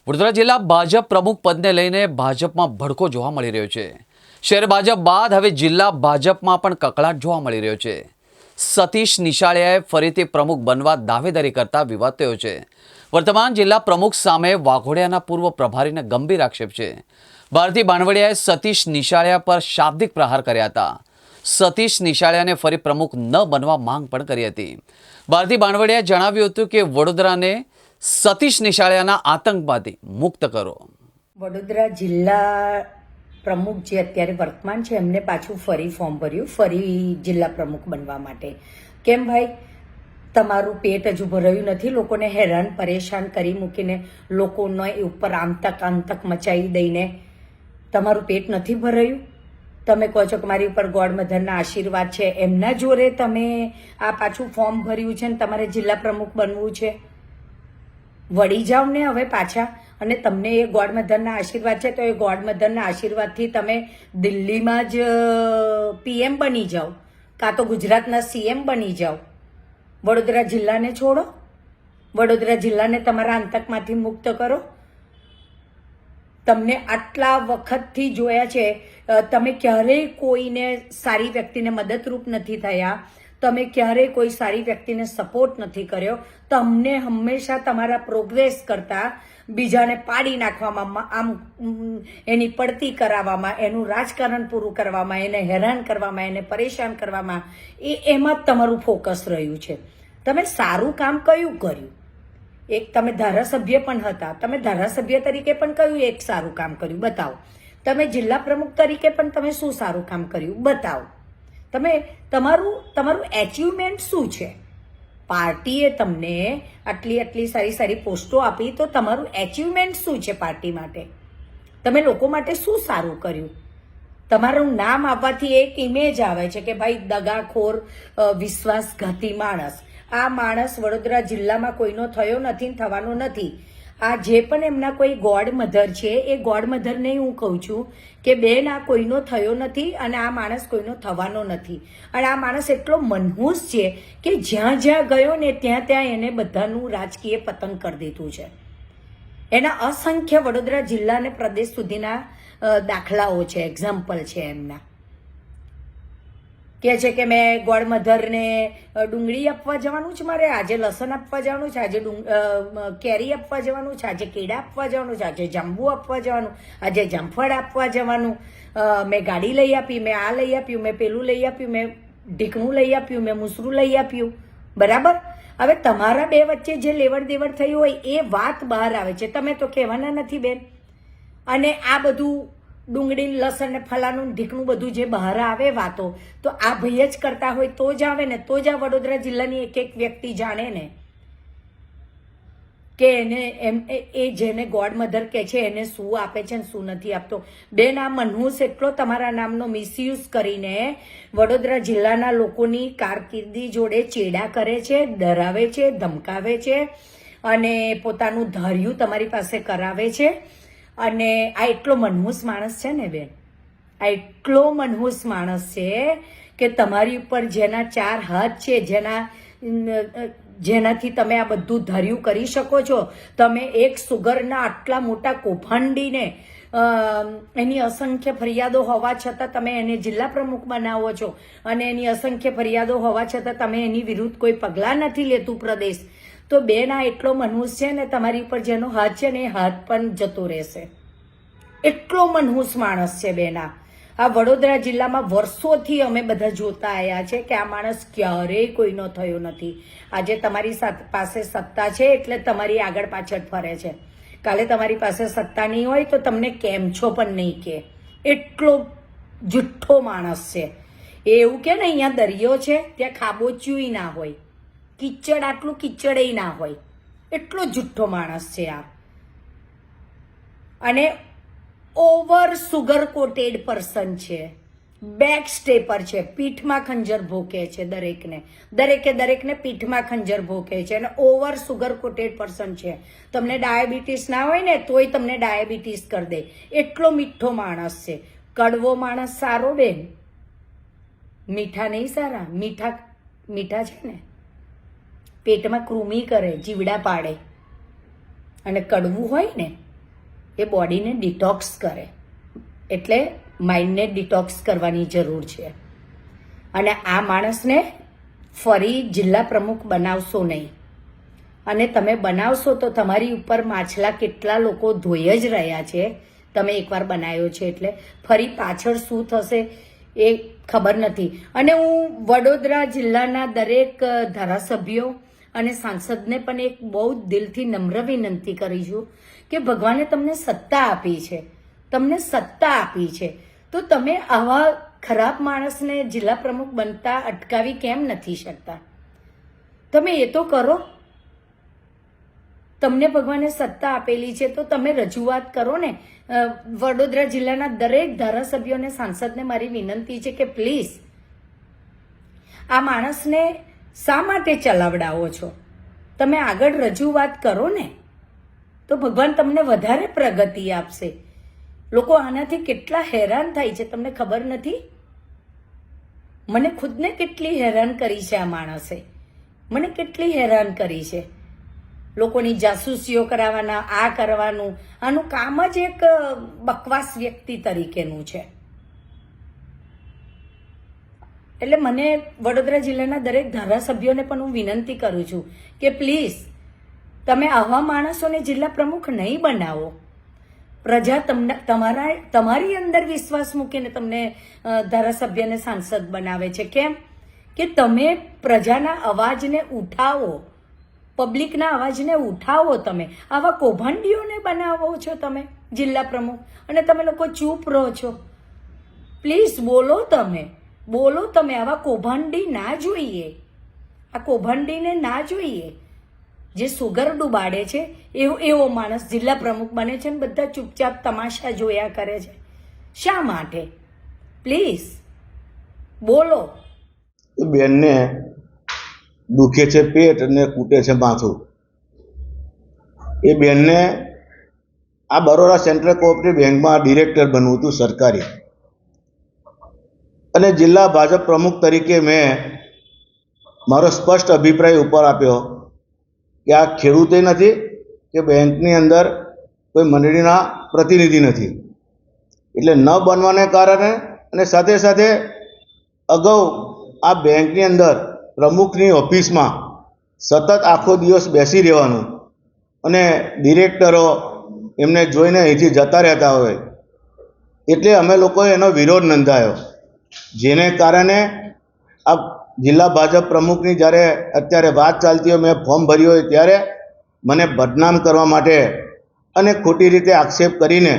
વડોદરા જિલ્લા ભાજપ પ્રમુખ પદને લઈને ભાજપમાં ભડકો જોવા મળી રહ્યો છે। શહેર ભાજપ બાદ હવે જિલ્લા ભાજપમાં પણ કકળાટ જોવા મળી રહ્યો છે। સતીશ નિશાળિયાએ ફરીથી પ્રમુખ બનવા દાવેદારી કરતા વિવાદ થયો છે। વર્તમાન જિલ્લા પ્રમુખ સામે વાઘોડિયાના પૂર્વ પ્રભારીને ગંભીર આક્ષેપ છે। ભારતી બાણવડિયાએ સતીશ નિશાળિયા પર શાબ્દિક પ્રહાર કર્યા હતા। સતીશ નિશાળિયાને ફરી પ્રમુખ ન બનવા માંગ પણ કરી હતી। ભારતી બાણવડિયાએ જણાવ્યું હતું કે વડોદરાને સતીશ નિશાળિયાના આતંકમાંથી મુક્ત કરો। વડોદરા જિલ્લા પ્રમુખ જે અત્યારે વર્તમાન છે એમને પાછું ફરી ફોર્મ ભર્યું ફરી જિલ્લા પ્રમુખ બનવા માટે। કેમ ભાઈ, તમારું પેટ હજુ ભરાયું નથી? લોકોને હેરાન પરેશાન કરી મૂકીને લોકોને ઉપર આંતક મચાવી દઈને તમારું પેટ નથી ભરાયું? તમે કહો છો કે મારી ઉપર ગોડ મધરના આશીર્વાદ છે, એમના જોરે તમે આ પાછું ફોર્મ ભર્યું છે ને તમારે જિલ્લા પ્રમુખ બનવું છે? વળી જાઓ ને હવે પાછા। અને તમને એ ગોડ મધરના આશીર્વાદ છે તો એ ગોડ મધરના આશીર્વાદથી તમે દિલ્હીમાં જ પીએમ બની જાઓ, કાં તો ગુજરાતના સીએમ બની જાઓ। વડોદરા જિલ્લાને છોડો, વડોદરા જિલ્લાને તમારા આતંકમાંથી મુક્ત કરો। તમને આટલા વખતથી જોયા છે, તમે ક્યારેય કોઈને સારી વ્યક્તિને મદદરૂપ નથી થયા, તમે ક્યારેય કોઈ સારી વ્યક્તિને સપોર્ટ નથી કર્યો। તમને હંમેશા તમારા પ્રોગ્રેસ કરતા બીજાને પાડી નાખવામાં, આમ એની પડતી કરાવવામાં, એનું રાજકારણ પૂરું કરવામાં, એને હેરાન કરવામાં, એને પરેશાન કરવામાં, એમાં જ તમારું ફોકસ રહ્યું છે। તમે સારું કામ કયું કર્યું? એક તમે ધારાસભ્ય પણ હતા, તમે ધારાસભ્ય તરીકે પણ કયું એક સારું કામ કર્યું બતાવો। તમે જિલ્લા પ્રમુખ તરીકે પણ તમે શું સારું કામ કર્યું બતાવો। તમે તમારું એચિવમેન્ટ શું છે? પાર્ટીએ તમને આટલી સારી પોસ્ટો આપી, તો તમારું એચિવમેન્ટ શું છે પાર્ટી માટે? તમે લોકો માટે શું સારું કર્યું? તમારું નામ આવવાથી એક ઇમેજ આવે છે કે ભાઈ દગાખોર, વિશ્વાસઘાતી માણસ। આ માણસ વડોદરા જિલ્લામાં કોઈનો થયો નથી ને થવાનો નથી। આ જે પણ એમના કોઈ ગોડ મધર છે, એ ગોડ મધરને હું કહું છું કે બેન, આ કોઈનો થયો નથી અને આ માણસ કોઈનો થવાનો નથી। અને આ માણસ એટલો મનહૂસ છે કે જ્યાં જ્યાં ગયો ને ત્યાં એને બધાનું રાજકીય પતંગ કરી દીધું છે। એના અસંખ્ય વડોદરા જિલ્લા અને પ્રદેશ સુધીના દાખલાઓ છે, એક્ઝામ્પલ છે એમના। કહે છે કે મેં ગોડ મધરને ડુંગળી આપવા જવાનું છે, મારે આજે લસણ આપવા જવાનું છે, આજે કેરી આપવા જવાનું છે, આજે કેળા આપવા જવાનું છે, આજે જાંબુ આપવા જવાનું, આજે જામફળ આપવા જવાનું, મેં ગાડી લઈ આપી, મેં આ લઈ આપ્યું, મેં પેલું લઈ આપ્યું, મેં ઢીકણું લઈ આપ્યું, મેં મુસરું લઈ આપ્યું, બરાબર? હવે તમારા બે વચ્ચે જે લેવડ દેવડ થઈ હોય એ વાત બહાર આવે છે, તમે તો કહેવાના નથી બેન। અને આ બધું ડુંગળી, લસણ ને ફલાનું ઢીકણું બધું જે બહાર આવે વાતો, તો આ ભાઈ જ કરતા હોય તો જ આવે ને, તો જ આ વડોદરા જિલ્લાની એક વ્યક્તિ જાણે ને કે એને એ જેને ગોડ મધર કહે છે એને શું આપે છે ને શું નથી આપતો। બેન, આ મનહૂસ એટલો તમારા નામનો મિસયુઝ કરીને વડોદરા જિલ્લાના લોકોની કારકિર્દી જોડે ચેડા કરે છે, ડરાવે છે, ધમકાવે છે અને પોતાનું ધાર્યું તમારી પાસે કરાવે છે। અને આ એટલો મનહૂસ માણસ છે ને બેન, આ એટલો મનહૂસ માણસ છે કે તમારી ઉપર જેના 4 હાથ છે, જેનાથી તમે આ બધું ધાર્યું કરી શકો છો, તમે એક સુગરના આટલા મોટા કૌભાંડીને એની અસંખ્ય ફરિયાદો હોવા છતાં તમે એને જિલ્લા પ્રમુખ બનાવો છો, અને એની અસંખ્ય ફરિયાદો હોવા છતાં તમે એની વિરુદ્ધ કોઈ પગલાં નથી લેતું પ્રદેશ। તો બેન, આ એટલો મનહૂસ છે ને, તમારી ઉપર જેનો હાથ છે ને એ હાથ પણ જતો રહેશે। એટલો મનહૂસ માણસ છે બેન। આ વડોદરા જિલ્લામાં વર્ષોથી અમે બધા જોતા આવ્યા છે કે આ માણસ ક્યારેય કોઈનો થયો નથી। આજે તમારી પાસે સત્તા છે એટલે તમારી આગળ પાછળ ફરે છે, કાલે તમારી પાસે સત્તા નહીં હોય તો તમને કેમ છો પણ નહીં કે। એટલો જુઠ્ઠો માણસ છે। એવું કે ને અહીંયા દરિયો છે ત્યાં ખાબોચિયું ના હોય, કિચડ આટલું કિચડે ના હોય, એટલો જુઠ્ઠો માણસ છે આ। અને ઓવર સુગર કોટેડ પર્સન છે, બેક સ્ટેપર છે, પીઠમાં ખંજર ભોકે છે દરેકને પીઠમાં ખંજર ભોકે છે, અને ઓવર સુગર કોટેડ પર્સન છે। તમને ડાયાબિટીસ ના હોય ને તોય તમને ડાયાબિટીસ કરી દે, એટલો મીઠો માણસ છે। કડવો માણસ સારો બેન, મીઠા નહીં સારા। મીઠા છે ને પેટમાં કૃમિ કરે, જીવડા પાડે, અને કડવું હોય ને એ બોડીને ડિટોક્સ કરે. એટલે માઇન્ડને ડિટોક્સ કરવાની જરૂર છે. અને આ માણસને ફરી જિલ્લા પ્રમુખ બનાવશો નહીં. અને તમે બનાવશો તો તમારી ઉપર માછલા કેટલા લોકો ધોઈ જ રહ્યા છે. તમે એકવાર બનાવ્યો છે એટલે ફરી પાછળ શું થશે એ ખબર નથી. અને હું વડોદરા જિલ્લાના દરેક ધારાસભ્યો અને સાંસદને પણ એક બહુ દિલથી નમ્ર વિનંતી કરી છું કે ભગવાને તમને સત્તા આપી છે, તમને સત્તા આપી છે, તો તમે આવા ખરાબ માણસને જિલ્લા પ્રમુખ બનતા અટકાવી કેમ નથી શકતા? તમે એ તો કરો. તમને ભગવાને સત્તા આપેલી છે તો તમે રજૂઆત કરો ને. વડોદરા જિલ્લાના દરેક ધારાસભ્યોને સાંસદને મારી વિનંતી છે કે પ્લીઝ આ માણસને શા માટે ચલાવડાવો છો? તમે આગળ રજૂઆત કરો ને તો ભગવાન તમને વધારે પ્રગતિ આપશે. લોકો આનાથી કેટલા હેરાન થાય છે તમને ખબર નથી? મને ખુદને કેટલી હેરાન કરી છે આ માણસે, મને કેટલી હેરાન કરી છે. લોકોની જાસૂસીઓ કરાવવાના, આ કરવાનું, આનું કામ જ એક બકવાસ વ્યક્તિ તરીકેનું છે. એટલે મને વડોદરા જિલ્લાના દરેક ધારાસભ્યોને પણ હું વિનંતી કરું છું કે પ્લીઝ તમે આવા માણસોને જિલ્લા પ્રમુખ નહીં બનાવો. પ્રજા તમારી અંદર વિશ્વાસ મૂકીને તમને ધારાસભ્યને સાંસદ બનાવે છે. કેમ કે તમે પ્રજાના અવાજને ઉઠાવો, પબ્લિકના અવાજને ઉઠાવો. તમે આવા કૌભાંડીઓને બનાવો છો તમે જિલ્લા પ્રમુખ, અને તમે લોકો ચૂપ રહો છો. પ્લીઝ બોલો, તમે બોલો. તમે આવા કૌભાંડી ના જોઈએ, આ કૌભાંડીને ના જોઈએ. જે સુગર ડુબાડે છે એવો માણસ જિલ્લા પ્રમુખ બને છે ને બધા ચૂપચાપ તમાશા જોયા કરે છે. શા માટે? પ્લીઝ બોલો. બેનને દુખે છે પેટ અને કૂટે છે માથું. એ બેનને આ બરોડા સેન્ટ્રલ કોઓપરેટિવ બેંકમાં ડિરેક્ટર બનવું હતું સરકારી. અને જિલ્લા ભાજપ પ્રમુખ તરીકે મેં મારો સ્પષ્ટ અભિપ્રાય ઉપર આપ્યો કે આ ખેડૂતે નથી કે બેંકની અંદર કોઈ મંડળીના પ્રતિનિધિ નથી. એટલે ન બનવાને કારણે અને સાથે સાથે અગાઉ આ બેંકની અંદર પ્રમુખની ઓફિસમાં સતત આખો દિવસ બેસી રહેવાનું અને ડિરેક્ટરો એમને જોઈને અહીંથી જતા રહેતા હોય એટલે અમે લોકોએ એનો વિરોધ નોંધાયો. જેને કારણે આ જિલ્લા ભાજપ પ્રમુખની જ્યારે અત્યારે વાત ચાલતી હોય, મેં ફોર્મ ભર્યું હોય ત્યારે મને બદનામ કરવા માટે અને ખોટી રીતે આક્ષેપ કરીને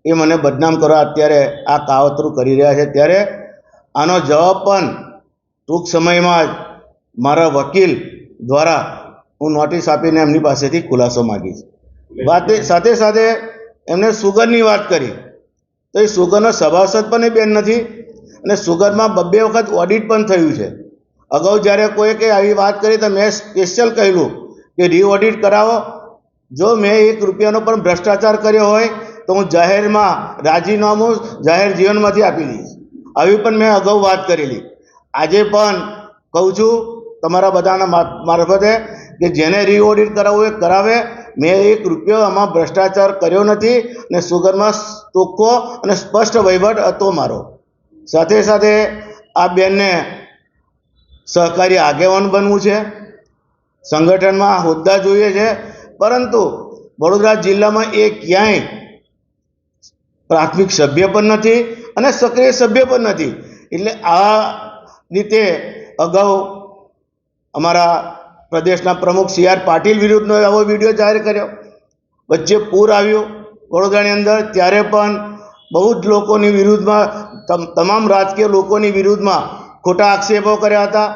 એ મને બદનામ કરવા અત્યારે આ કાવતરું કરી રહ્યા છે. ત્યારે આનો જવાબ પણ ટૂંક સમયમાં જ મારા વકીલ દ્વારા હું નોટિસ આપીને એમની પાસેથી ખુલાસો માગીશ. સાથે સાથે એમને સુગરની વાત કરી તો એ સુગરનો સભાસદ પણ એ બેન નથી અને સુગરમાં 2 વખત ઓડિટ પણ થયું છે. અગાઉ જ્યારે કોઈ કે આવી વાત કરી તો મેં સ્પેશિયલ કહેલું કે રીઓડિટ કરાવો. જો મેં 1 રૂપિયાનો પણ ભ્રષ્ટાચાર કર્યો હોય તો હું જાહેરમાં રાજીનામું જાહેર જીવનમાંથી આપી દઈશ. આવી પણ મેં અગાઉ વાત કરેલી. આજે પણ કહું છું તમારા બધાના મારફતે કે જેને રીઓડિટ કરાવવું એ કરાવે. મેં 1 રૂપિયો આમાં ભ્રષ્ટાચાર કર્યો નથી અને સુગરમાં ચોખ્ખો અને સ્પષ્ટ વહીવટ હતો મારો. સાથે સાથે આ બેનને સહકારી આગેવાન બનવું છે, સંગઠનમાં હોદ્દા જોઈએ છે, પરંતુ વડોદરા જિલ્લામાં એ ક્યાંય પ્રાથમિક સભ્ય પણ નથી અને સક્રિય સભ્ય પણ નથી. એટલે આ રીતે અગાઉ અમારા પ્રદેશના પ્રમુખ CR પાટીલ વિરુદ્ધનો આવો વિડીયો જાહેર કર્યો. વચ્ચે પૂર આવ્યું વડોદરાની અંદર ત્યારે પણ બહુ જ લોકોની વિરુદ્ધમાં, તમામ રાજકીય લોકોની વિરુદ્ધમાં ખોટા આક્ષેપો કર્યા હતા.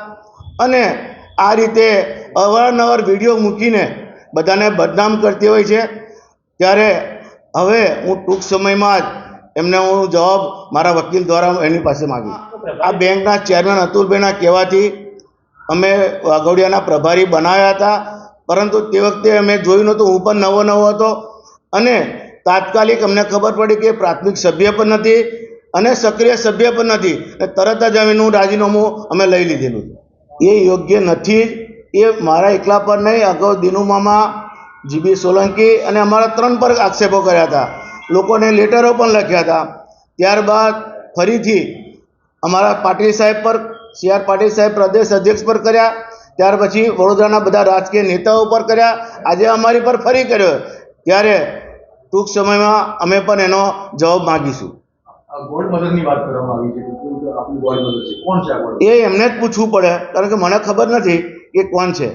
અને આ રીતે અવારનવાર વિડીયો મૂકીને બધાને બદનામ કરતી હોય છે. ત્યારે હવે હું ટૂંક સમયમાં જ એમને હું જવાબ મારા વકીલ દ્વારા એની પાસે માગીશ. આ બેંકના ચેરમેન અતુલભાઈના કહેવાથી અમે વાઘોડિયાના પ્રભારી બનાવ્યા હતા, પરંતુ તે વખતે અમે જોયું નહોતું. હું પણ નવો હતો અને તાત્કાલિક અમને ખબર પડી કે પ્રાથમિક સભ્ય પણ નથી અને સક્રિય સભ્ય પણ નથી. તરત જ એનું રાજીનામું અમે લઈ લીધેલું. એ યોગ્ય નથી. એ મારા એકલા પર નહીં, અગાઉ દિનુમામા જીબી સોલંકી અને અમારા 3 પર આક્ષેપો કર્યા હતા, લોકોને લેટરો પણ લખ્યા હતા. ત્યારબાદ ફરીથી અમારા પાટીલ સાહેબ પર, CR પાટીલ સાહેબ પ્રદેશ અધ્યક્ષ પર કર્યા, ત્યાર પછી વડોદરાના બધા રાજકીય નેતાઓ પર કર્યા, આજે અમારી પર ફરી કર્યો. ત્યારે ટૂંક સમયમાં અમે પણ એનો જવાબ માગીશું. ગોલ્ડ મદદની વાત કરવામાં આવી છે કે કોઈ આપણી ગોલ્ડ મદદ છે, કોણ છે આ ગોલ્ડ? એ એમને જ પૂછવું પડે, કારણ કે મને ખબર નથી કે કોણ છે.